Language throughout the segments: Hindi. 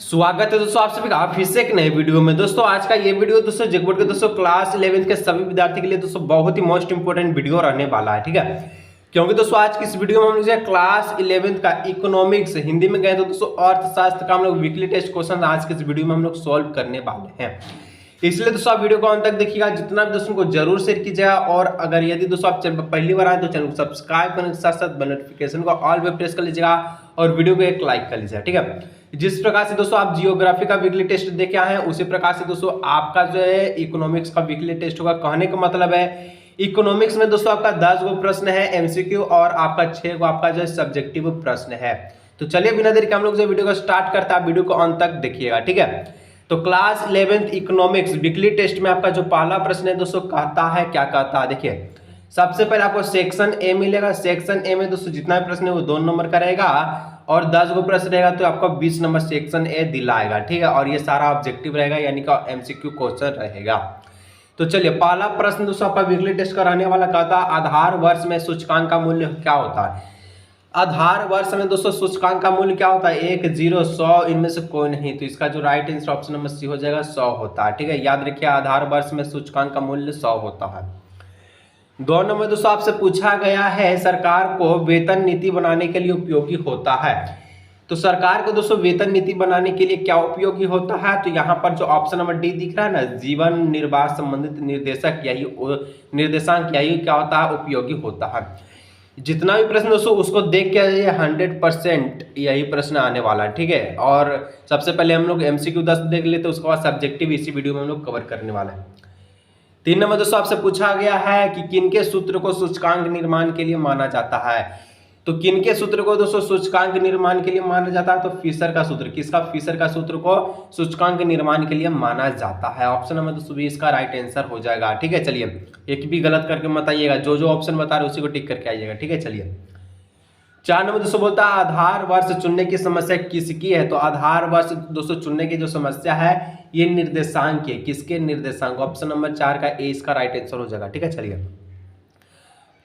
स्वागत है दोस्तों आप सभी का फिर से एक नए वीडियो में। दोस्तों आज का ये वीडियो दोस्तों जगबोर्ड के दोस्तों क्लास 11th के सभी विद्यार्थी के लिए दोस्तों बहुत ही मोस्ट इंपोर्टेंट वीडियो रहने वाला है, ठीक है। क्योंकि दोस्तों आज की इस वीडियो में हम लोग क्लास 11th का इकोनॉमिक्स हिंदी में गए तो दोस्तों अर्थशास्त्र का हम लोग वीकली टेस्ट क्वेश्चन आज के इस वीडियो में हम लोग सोल्व करने वाले हैं। इसलिए दोस्तों आप वीडियो को अंत तक देखिएगा, जितना भी दोस्तों को जरूर शेयर कीजिएगा। और अगर यदि दोस्तों आप चैनल पर पहली बार आए तो चैनल को सब्सक्राइब करने के साथ साथ नोटिफिकेशन को ऑल पे प्रेस कर लीजिएगा और वीडियो को एक लाइक कर लीजिएगा, ठीक है। जिस प्रकार से दोस्तों आप जियोग्राफी का वीकली टेस्ट देखे आए हैं उसी प्रकार से दोस्तों आपका जो है इकोनॉमिक्स का वीकली टेस्ट होगा। कहने का मतलब है इकोनॉमिक्स में दोस्तों आपका 10 गो प्रश्न है एमसीक्यू और आपका 6 गो आपका जो है सब्जेक्टिव प्रश्न है। तो चलिए बिना देरी के हम लोग जो वीडियो को स्टार्ट करते हैं, वीडियो को अंत तक देखिएगा, ठीक है। तो class 11th economics weekly test में आपका जो पहला प्रश्न है दोस्तों कहता है, क्या कहता है देखिए। सबसे पहले आपको सेक्शन ए मिलेगा। सेक्शन ए में दोस्तों जितना भी प्रश्न है वो 2 नंबर का रहेगा और 10 गो प्रश्न रहेगा तो आपको 20 नंबर सेक्शन ए दिलाएगा, ठीक है। और ये सारा ऑब्जेक्टिव रहेगा यानी कि एमसीक्यू क्वेश्चन रहेगा। तो चलिए पहला प्रश्न दोस्तों आपका वीकली टेस्ट का रहने वाला कहता है आधार वर्ष में सूचकांक का मूल्य क्या होता है। आधार वर्ष में दोस्तों सूचकांक का मूल्य क्या होता है, 1, 0, 100 इनमें से कोई नहीं। तो इसका जो right answer option number C हो जाएगा, 100 होता है, ठीक है। याद रखिए आधार वर्ष में सूचकांक का मूल्य 100 होता है। 2 नंबर दोस्तों आपसे पूछा गया है सरकार को वेतन नीति बनाने के लिए उपयोगी होता है। तो सरकार को दोस्तों वेतन नीति बनाने के लिए क्या उपयोगी होता है, तो यहाँ पर जो ऑप्शन नंबर डी दिख रहा है ना, जीवन निर्वाह संबंधित निर्देशक यही निर्देशांक यही क्या होता है, उपयोगी होता है। जितना भी प्रश्न दोस्तों उसको देख के 100% यही प्रश्न आने वाला है, ठीक है। और सबसे पहले हम लोग एमसीक्यू 10 देख लेते, उसके बाद सब्जेक्टिव इसी वीडियो में हम लोग कवर करने वाले हैं। 3 नंबर दोस्तों आपसे पूछा गया है कि किनके सूत्र को सूचकांक निर्माण के लिए माना जाता है। तो किनके सूत्र को दोस्तों सूचकांक निर्माण के लिए माना जाता है, तो फिशर का सूत्र। किसका, फिशर का सूत्र को सूचकांक निर्माण के लिए माना जाता है। ऑप्शन नंबर दोस्तों भी इसका राइट आंसर हो जाएगा, ठीक है। चलिए एक भी गलत करके मत आइएगा, जो जो ऑप्शन बता रहे उसी को टिक करके आइएगा, ठीक है। चलिए 4 नंबर दोस्तों बोलता है आधार वर्ष चुनने की समस्या किसकी है। तो आधार वर्ष दोस्तों चुनने की जो समस्या है ये निर्देशांक है। किसके, निर्देशांक। ऑप्शन नंबर 4 का ए इसका राइट आंसर हो जाएगा, ठीक है। चलिए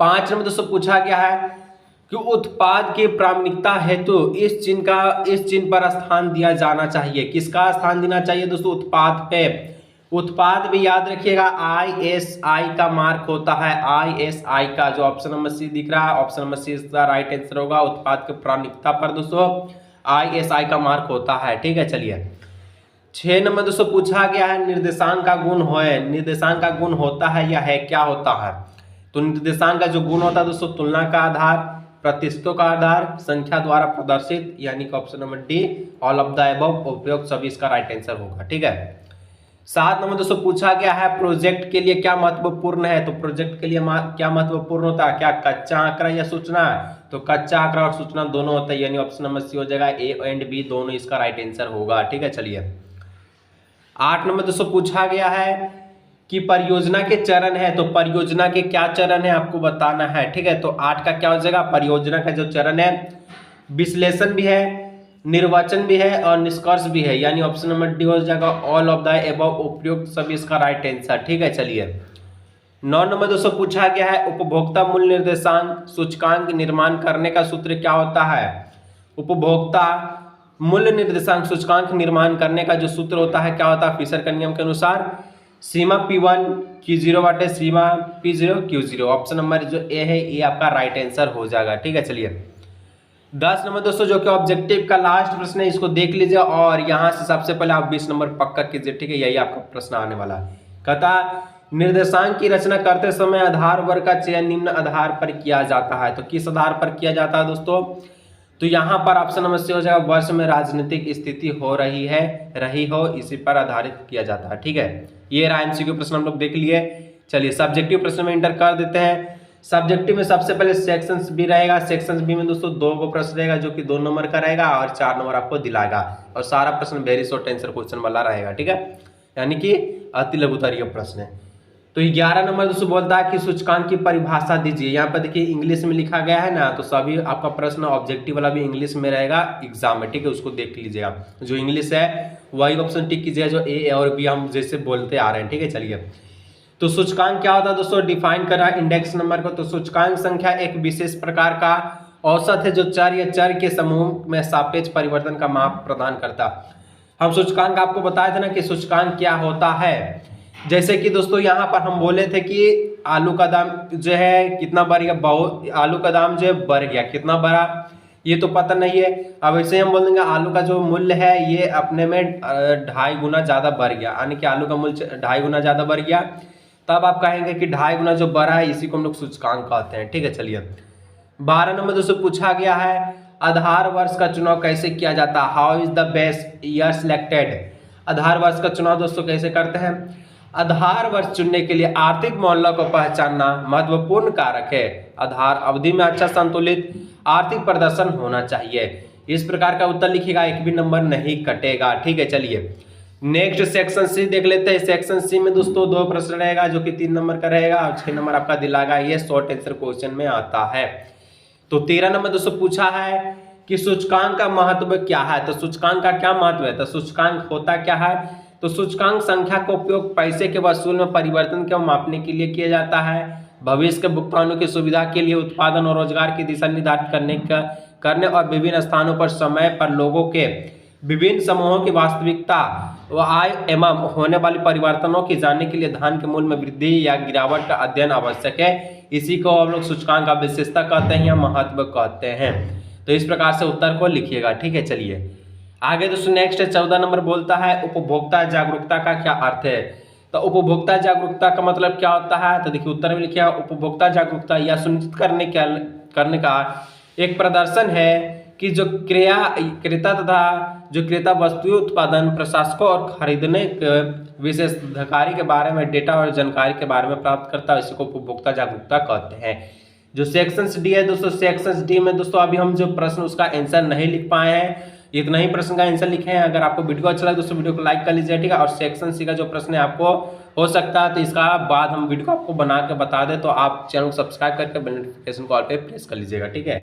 5 नंबर दोस्तों पूछा गया है कि उत्पाद की प्रामाणिकता हेतु इस चिन्ह पर स्थान दिया जाना चाहिए। किसका स्थान देना चाहिए दोस्तों, उत्पाद पे। उत्पाद भी याद रखिएगा ISI का मार्क होता है, ISI का। जो ऑप्शन नंबर सी दिख रहा है ऑप्शन नंबर सी इसका राइट आंसर होगा। उत्पाद की प्रामाणिकता पर दोस्तों ISI का मार्क होता है, ठीक है। चलिए 6 नंबर दोस्तों पूछा गया है निर्देशांक का गुण है। निर्देशांक का गुण होता है या है, क्या होता है। तो निर्देशांक का जो गुण होता है दोस्तों तुलना का आधार, प्रतिशतों का आधार, संख्या द्वारा प्रदर्शित, यानी कि option number D all of the above उपयोग सभी इसका राइट आंसर होगा, ठीक है। 7 नंबर दोस्तों पूछा गया है प्रोजेक्ट के लिए क्या महत्वपूर्ण है। तो प्रोजेक्ट के लिए क्या महत्वपूर्ण होता है, क्या कच्चा आंकड़ा या सूचना। तो कच्चा आंकड़ा और सूचना दोनों होता है, यानी ऑप्शन नंबर सी हो जाएगा, ए एंड बी दोनों इसका राइट आंसर होगा, ठीक है। चलिए 8 नंबर दोस्तों पूछा गया है कि परियोजना के चरण है। तो परियोजना के क्या चरण है आपको बताना है, ठीक है। तो 8 का क्या हो जाएगा, परियोजना का जो चरण है विश्लेषण भी है, निर्वचन भी है और निष्कर्ष भी है, यानी ऑप्शन नंबर डी हो जाएगा ऑल ऑफ द अबव उपयुक्त सभी इसका राइट आंसर, ठीक है। चलिए 9 नंबर दोस्तों पूछा गया है उपभोक्ता मूल्य निर्देशांक सूचकांक निर्माण करने का सूत्र क्या होता है। उपभोक्ता मूल्य निर्देशांक सूचकांक निर्माण करने का जो सूत्र होता है क्या होता है, फिशर का नियम के अनुसार सीमा P1 Q0 बाटे सीमा P0 Q0। ऑप्शन नंबर जो ए है ये आपका राइट आंसर हो जाएगा, ठीक है। चलिए 10 नंबर दोस्तों जो कि ऑब्जेक्टिव का लास्ट प्रश्न है इसको देख लीजिए और यहाँ से सबसे पहले आप 20 नंबर पक्का कीजिए, ठीक है। यही आपका प्रश्न आने वाला है। कहता निर्देशांक की रचना करते समय आधार वर्ग का चयन निम्न आधार पर किया जाता है। तो किस आधार पर किया जाता है दोस्तों, तो यहाँ पर ऑप्शन नंबर सी हो जाएगा वर्ष में राजनीतिक स्थिति हो रही हो इसी पर आधारित किया जाता है, ठीक है। ये एमसीक्यू प्रश्न हम लोग देख लिए। चलिए सब्जेक्टिव प्रश्न में इंटर कर देते हैं। सब्जेक्टिव में सबसे पहले सेक्शंस बी रहेगा। सेक्शंस बी में दोस्तों 2 गो प्रश्न रहेगा जो कि 2 नंबर का रहेगा और 4 नंबर आपको दिलाएगा और सारा प्रश्न वेरी शॉर्ट आंसर क्वेश्चन वाला रहेगा, ठीक है। यानी कि अति लघुतरीय प्रश्न है। तो 11 नंबर दोस्तों बोलता है कि सूचकांक की परिभाषा दीजिए। यहाँ पर देखिए इंग्लिश में लिखा गया है ना, तो सभी आपका प्रश्न ऑब्जेक्टिव वाला भी इंग्लिश में रहेगा एग्जाम में, ठीक है। उसको देख लीजिएगा, जो इंग्लिश है वही ऑप्शन टिक कीजिएगा जो ए और बी हम जैसे बोलते आ रहे हैं, ठीक है। चलिए तो सूचकांक क्या होता है दोस्तों, डिफाइन करा इंडेक्स नंबर को। तो सूचकांक संख्या एक विशेष प्रकार का औसत है जो चर या चर के समूह में सापेक्ष परिवर्तन का माप प्रदान करता। हम सूचकांक आपको बताए थे ना कि सूचकांक क्या होता है। जैसे कि दोस्तों यहाँ पर हम बोले थे कि आलू का दाम जो है कितना बढ़ गया, बहुत आलू का दाम जो है बढ़ गया, कितना बढ़ा ये तो पता नहीं है। अब ऐसे हम बोल देंगे आलू का जो मूल्य है ये अपने में 2.5 गुना ज्यादा बढ़ गया, यानी कि आलू का मूल्य 2.5 गुना ज्यादा बढ़ गया, तब आप कहेंगे कि 2.5 गुना जो बढ़ा है इसी को हम लोग सूचकांक कहते हैं। ठीक है, चलिए 12 नंबर दोस्तों पूछा गया है आधार वर्ष का चुनाव कैसे किया जाता है, how is the best year selected. आधार वर्ष का चुनाव दोस्तों कैसे करते हैं। आधार वर्ष चुनने के लिए आर्थिक मामलों को पहचानना महत्वपूर्ण कारक है। आधार अवधि में अच्छा संतुलित आर्थिक प्रदर्शन होना चाहिए। इस प्रकार का उत्तर लिखिएगा, एक भी नंबर नहीं कटेगा। ठीक है, चलिए नेक्स्ट सेक्शन सी देख लेते हैं। सेक्शन सी में दोस्तों 2 प्रश्न रहेगा जो कि 3 नंबर का रहेगा और 6 नंबर आपका दिलागा, ये शॉर्ट आंसर क्वेश्चन में आता है। तो 13 नंबर दोस्तों पूछा है कि सूचकांक का महत्व क्या है। तो सूचकांक का क्या महत्व है, तो सूचकांक होता क्या है। तो सूचकांक संख्या का उपयोग पैसे के वसूल में परिवर्तन को मापने के लिए किया जाता है। भविष्य के भुगतानों की सुविधा के लिए उत्पादन और रोजगार की दिशा निर्धारित करने और विभिन्न स्थानों पर समय पर लोगों के विभिन्न समूहों की वास्तविकता व आय एवं होने वाली परिवर्तनों की जानने के लिए धान के मूल्य में वृद्धि या गिरावट का अध्ययन आवश्यक है। इसी को हम लोग सूचकांक का विशेषता कहते हैं या महत्व कहते हैं। तो इस प्रकार से उत्तर को लिखिएगा। ठीक है, चलिए आगे दोस्तों नेक्स्ट 14 नंबर बोलता है उपभोक्ता जागरूकता का क्या अर्थ है। तो उपभोक्ता जागरूकता का मतलब क्या होता है, तो देखिए उत्तर में लिखिएगा उपभोक्ता जागरूकता यह सुनिश्चित करने का एक प्रदर्शन है कि जो क्रेता तथा जो क्रेता वस्तु उत्पादन प्रशासकों और खरीदने के विशेषाधिकारी के बारे में डेटा और जानकारी के बारे में प्राप्त करता है, इसी को उपभोक्ता जागरूकता कहते हैं। जो सेक्शन डी है दोस्तों, सेक्शन डी में दोस्तों अभी हम जो प्रश्न उसका आंसर नहीं लिख पाए हैं, इतना ही प्रश्न का आंसर लिखे हैं। अगर आपको वीडियो अच्छा लगे दोस्तों वीडियो को लाइक कर लीजिए। ठीक है, और सेक्शन सी का जो प्रश्न है आपको हो सकता है तो इसका बाद हम वीडियो को आपको बना के बता दें, तो आप चैनल को सब्सक्राइब करके बेल नोटिफिकेशन को ऑल पे प्रेस कर लीजिएगा। ठीक है।